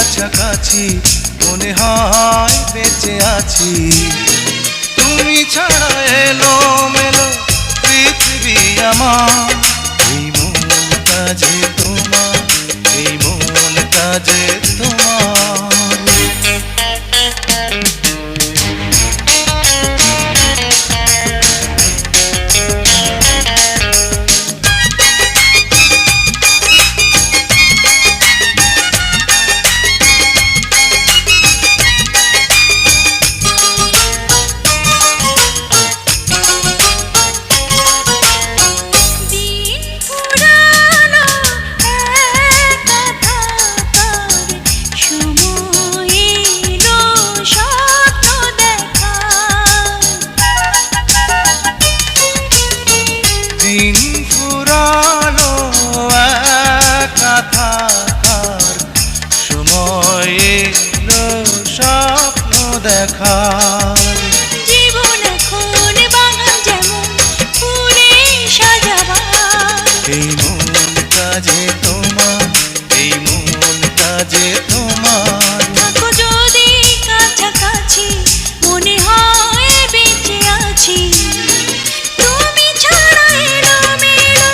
কাছাকাছি মনে হয় বেঁচে আছি। তুমি ছাড়া এলো মেলো পৃথিবী আমার, এই মনটা যে তোমার, এই মনটা যে তোমার। দিন ফুরালো একা থাকার, সময় এলো স্বপ্ন দেখার। জীবন এখন বাগান যেমন ফুলে সাজাবার, এই মনটা যে তোমার, এই মনটা যে তোমার। থাকো যদি কাছাকাছি মনে হয় বেঁচে আছি। তুমি ছাড়া এলো মেলো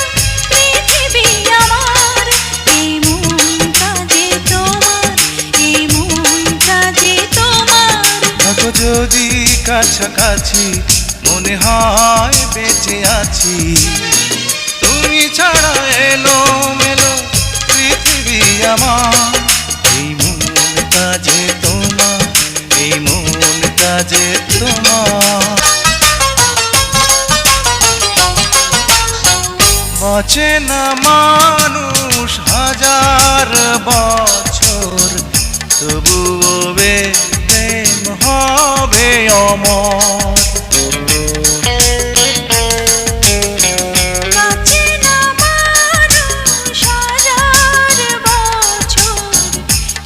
পৃথিবী আমার, এই মনটা যে তোমার, এই মনটা যে তোমার। থাকো যদি কাছাকাছি মনে হয় বেঁচে আছি। তুমি ছাড়া এলো মেলো পৃথিবী আমার, এই মনটা যে তোমার, এই মনটা যে তোমার। বাঁচে না মানুষ হাজার বছর, তবুও প্রেম হবে অমর। বাঁচে না মানুষ হাজার বছর,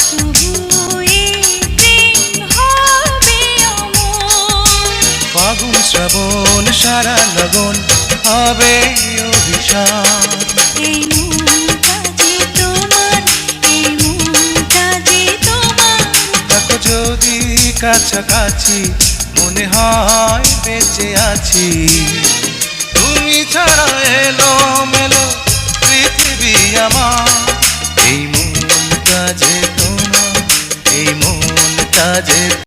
তবুও এই প্রেম হবে অমর। ফাগুন শ্রাবণ সারা লগন হবে অভিশাপ। এই মনটা যে তোমার, এই মনটা যে তোমার। থাকো যদি কাছাকাছি মনে হয় বেঁচে আছি। তুমি ছাড়া এলো মেলো পৃথিবী আমার, এই মনটা যে তোমার, এই মনটা যে